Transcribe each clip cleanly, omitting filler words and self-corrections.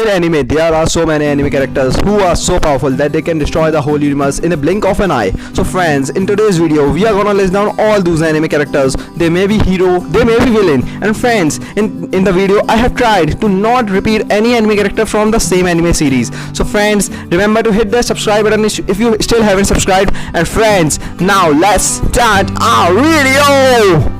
In anime, there are so many anime characters who are so powerful that they can destroy the whole universe in a blink of an eye. So friends, in today's video, we are gonna list down all those anime characters. They may be hero, they may be villain. And friends, in the video, I have tried to not repeat any anime character from the same anime series. So friends, remember to hit the subscribe button if you still haven't subscribed. And friends, now let's start our video.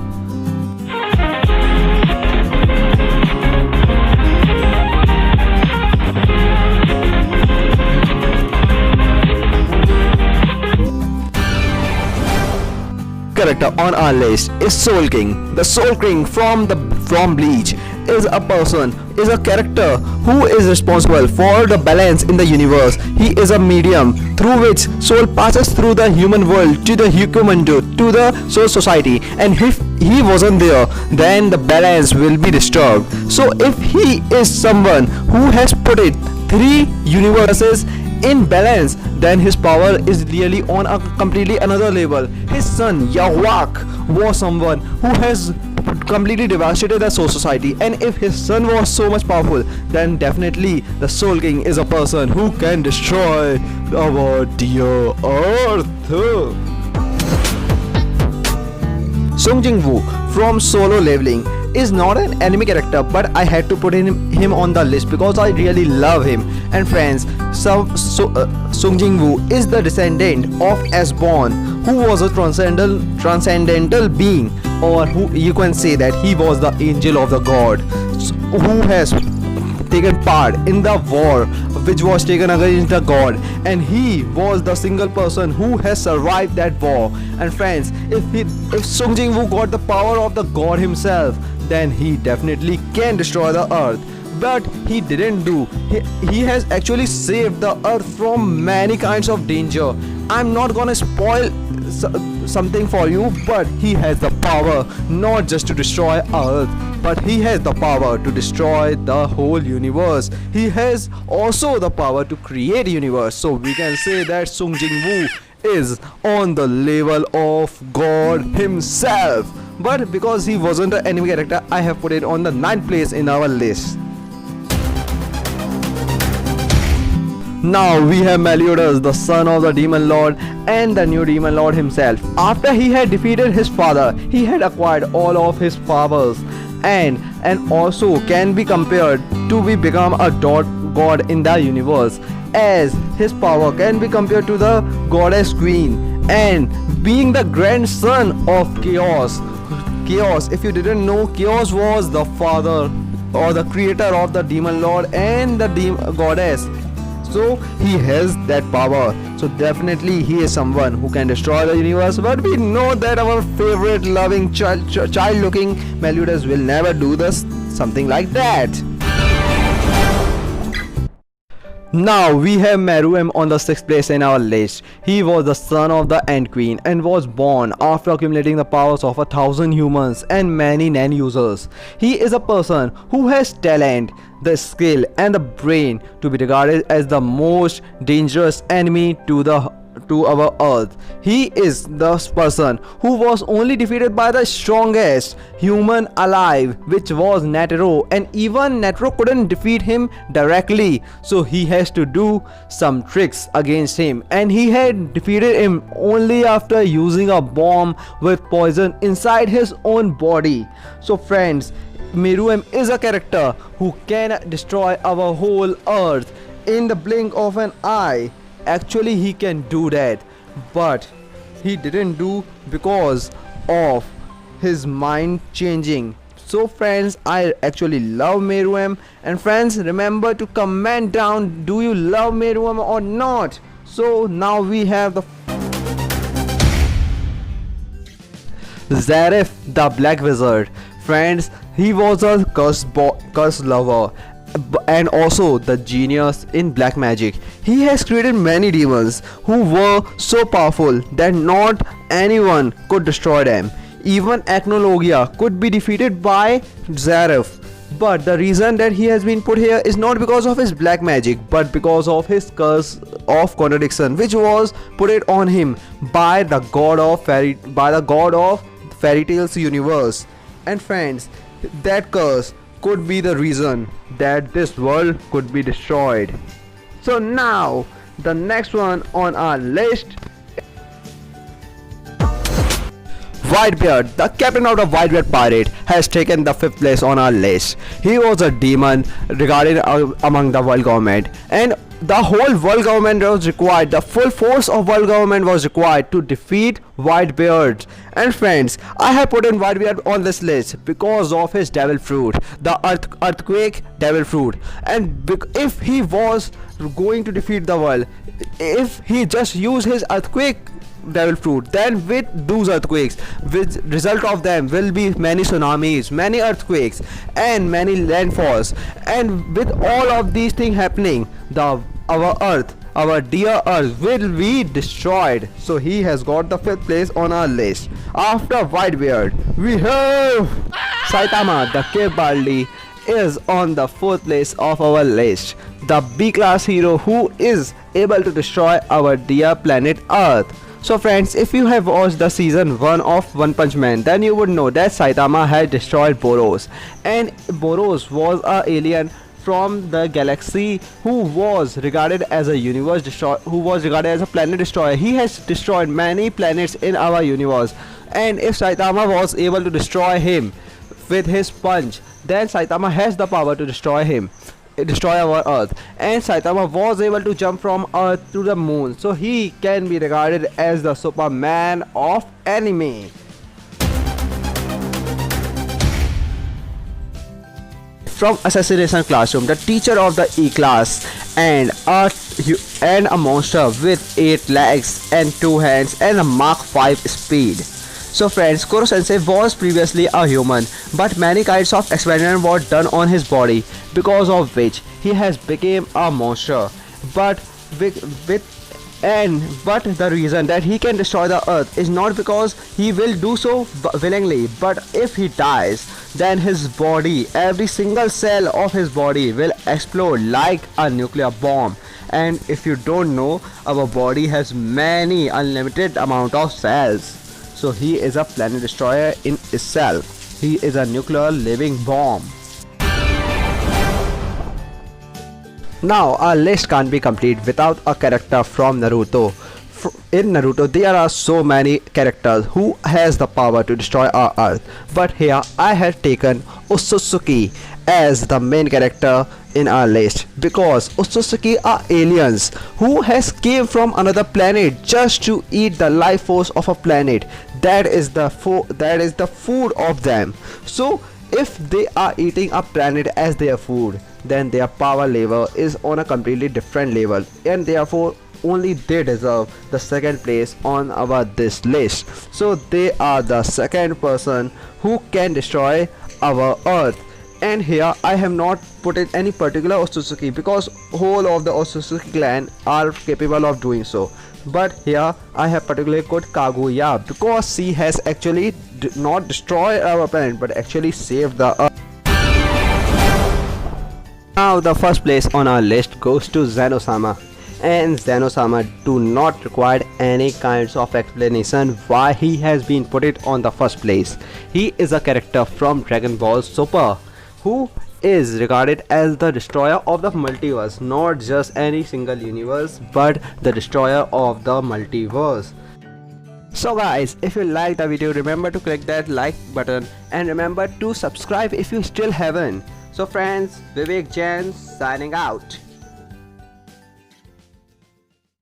Character on our list is Soul King. The Soul King from Bleach is a character who is responsible for the balance in the universe. He is a medium through which soul passes through the human world to the Hyukomundo, to the soul society, and if he wasn't there, then the balance will be disturbed. So if he is someone who has put it three universes in balance, then his power is really on a completely another level. His son Yahweh was someone who has completely devastated the soul society, and if his son was so much powerful, then definitely the Soul King is a person who can destroy our dear earth. Sung Jin-woo from Solo Leveling is not an anime character, but I had to put him on the list because I really love him. And friends, Sung Jin-woo is the descendant of Esbon, who was a transcendental being, or who you can say that he was the angel of the god, who has taken part in the war which was taken against the god, and he was the single person who has survived that war. And friends, if Sung Jin-woo got the power of the god himself, then he definitely can destroy the earth. But he didn't do. He has actually saved the earth from many kinds of danger. I'm not gonna spoil something for you, but he has the power not just to destroy earth, but he has the power to destroy the whole universe. He has also the power to create a universe. So we can say that Sung Jin-woo is on the level of God himself. But because he wasn't an anime character, I have put it on the 9th place in our list. Now we have Meliodas, the son of the Demon Lord and the new Demon Lord himself. After he had defeated his father, he had acquired all of his powers and also can be compared to become a god in the universe, as his power can be compared to the goddess queen, and being the grandson of Chaos. Chaos, if you didn't know, Chaos was the father or the creator of the Demon Lord and the goddess. So he has that power. So definitely he is someone who can destroy the universe. But we know that our favorite loving child looking Meliodas will never do something like that. Now we have Meruem on the 6th place in our list. He was the son of the Ant Queen and was born after accumulating the powers of 1,000 humans and many Nen users. He is a person who has talent, the skill and the brain to be regarded as the most dangerous enemy to our earth. He is the person who was only defeated by the strongest human alive, which was Netero, and even Netero couldn't defeat him directly, so he has to do some tricks against him, and he had defeated him only after using a bomb with poison inside his own body. So friends, Meruem is a character who can destroy our whole earth in the blink of an eye. Actually, he can do that, but he didn't do because of his mind changing. So friends, I actually love Meruem, and friends, remember to comment down, do you love Meruem or not? So now we have the Zeref, the Black Wizard. Friends, he was a cursed lover and also the genius in black magic. He has created many demons who were so powerful that not anyone could destroy them. Even Acnologia could be defeated by Zeref. But the reason that he has been put here is not because of his black magic, but because of his curse of contradiction, which was put it on him by the god of fairy tales universe. And friends, that curse could be the reason that this world could be destroyed. So now the next one on our list, Whitebeard, the captain of the Whitebeard Pirate, has taken the 5th place on our list. He was a demon regarded among the world government, and the whole world government was required, the full force of world government was required to defeat Whitebeard. And friends, I have put in Whitebeard on this list because of his devil fruit, the earthquake devil fruit. And if he was going to defeat the world, if he just used his earthquake devil fruit, then with those earthquakes, with result of them will be many tsunamis, many earthquakes and many landfalls. And with all of these things happening, our earth, our dear earth will be destroyed. So he has got the 5th place on our list. After Whitebeard, we have Saitama, the cave Barley, is on the 4th place of our list. The B class hero who is able to destroy our dear planet Earth. So friends, if you have watched the season 1 of One Punch Man, then you would know that Saitama had destroyed Boros, and Boros was an alien from the galaxy who was regarded as a universe destroyer, who was regarded as a planet destroyer. He has destroyed many planets in our universe, and if Saitama was able to destroy him with his punch, then Saitama has the power to destroy our earth. And Saitama was able to jump from earth to the moon, so he can be regarded as the Superman of anime. From Assassination Classroom, the teacher of the E class, and a monster with 8 legs and 2 hands and a Mach 5 speed. So friends, Koro Sensei was previously a human, but many kinds of experiments were done on his body, because of which he has become a monster. But the reason that he can destroy the earth is not because he will do so willingly, but if he dies, then his body, every single cell of his body will explode like a nuclear bomb. And if you don't know, our body has many unlimited amount of cells. So he is a planet destroyer in itself. He is a nuclear living bomb. Now our list can't be complete without a character from Naruto. In Naruto there are so many characters who has the power to destroy our earth, but here I have taken Otsutsuki as the main character in our list, because Otsutsuki are aliens who has came from another planet just to eat the life force of a planet. That is the food of them. So if they are eating a planet as their food, then their power level is on a completely different level, and therefore only they deserve the 2nd place on this list. So they are the 2nd person who can destroy our earth. And here I have not put in any particular Otsutsuki because whole of the Otsutsuki clan are capable of doing so. But here I have particularly put Kaguya because she has actually not destroyed our planet but actually saved the earth. Now the 1st place on our list goes to Zeno-sama. And Zeno-sama do not require any kinds of explanation why he has been put it on the 1st place. He is a character from Dragon Ball Super who is regarded as the destroyer of the multiverse, not just any single universe but the destroyer of the multiverse. So guys, if you like the video, remember to click that like button and remember to subscribe if you still haven't. So friends, Vivek Jain signing out.